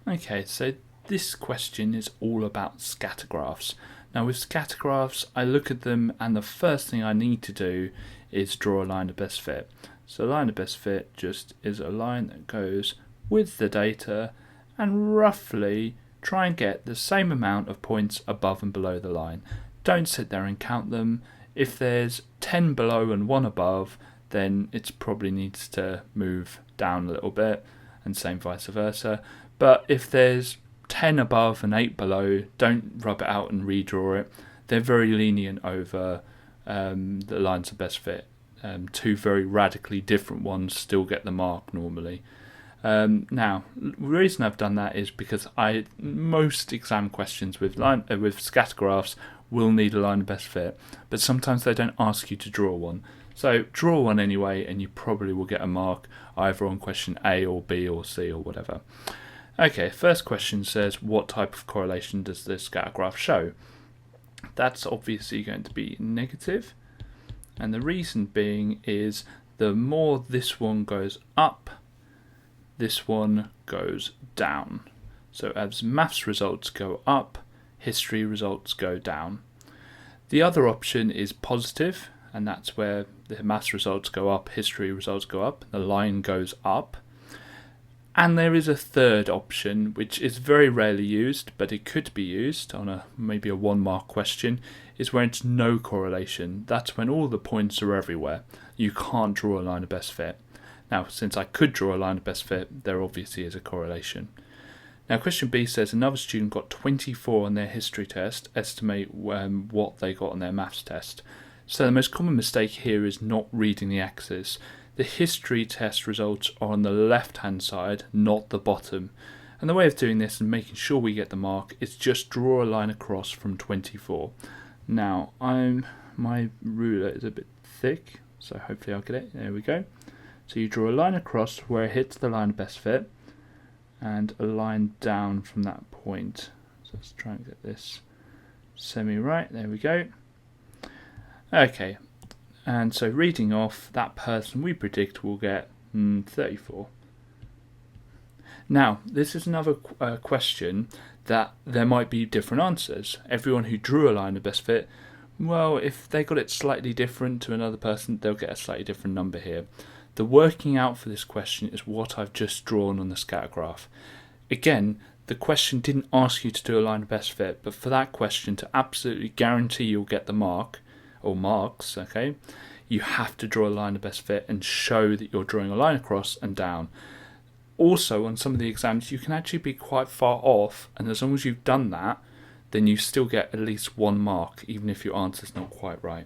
Okay, so this question is all about scatter graphs. Now with scatter graphs, I look at them and the first thing I need to do is draw a line of best fit. So a line of best fit just is a line that goes with the data and roughly try and get the same amount of points above and below the line. Don't sit there and count them. If there's 10 below and 1 above, then it probably needs to move down a little bit, and same vice versa. But if there's 10 above and 8 below, don't rub it out and redraw it. They're very lenient over the lines of best fit. Two very radically different ones still get the mark normally. Now, the reason I've done that is because most exam questions with scatter graphs will need a line of best fit, but sometimes they don't ask you to draw one. So draw one anyway, and you probably will get a mark either on question A or B or C or whatever. Okay, first question says, what type of correlation does the scatter graph show? That's obviously going to be negative, and the reason being is the more this one goes up, this one goes down. So as maths results go up, history results go down. The other option is positive, and that's where the maths results go up, history results go up, the line goes up. And there is a third option, which is very rarely used, but it could be used on maybe a 1 mark question, is where it's no correlation. That's when all the points are everywhere. You can't draw a line of best fit. Now, since I could draw a line of best fit, there obviously is a correlation. Now, question B says another student got 24 on their history test. Estimate what they got on their maths test. So the most common mistake here is not reading the axis. The history test results are on the left-hand side, not the bottom. And the way of doing this and making sure we get the mark is just draw a line across from 24. Now, my ruler is a bit thick, so hopefully I'll get it. There we go. So you draw a line across where it hits the line of best fit, and a line down from that point. So let's try and get this semi-right. There we go. Okay, and so reading off, that person we predict will get 34. Now, this is another question that there might be different answers. Everyone who drew a line of best fit, well, if they got it slightly different to another person, they'll get a slightly different number here. The working out for this question is what I've just drawn on the scatter graph. Again, the question didn't ask you to do a line of best fit, but for that question to absolutely guarantee you'll get the mark, or marks, okay, you have to draw a line of best fit and show that you're drawing a line across and down. Also, on some of the exams, you can actually be quite far off, and as long as you've done that, then you still get at least 1 mark, even if your answer's not quite right.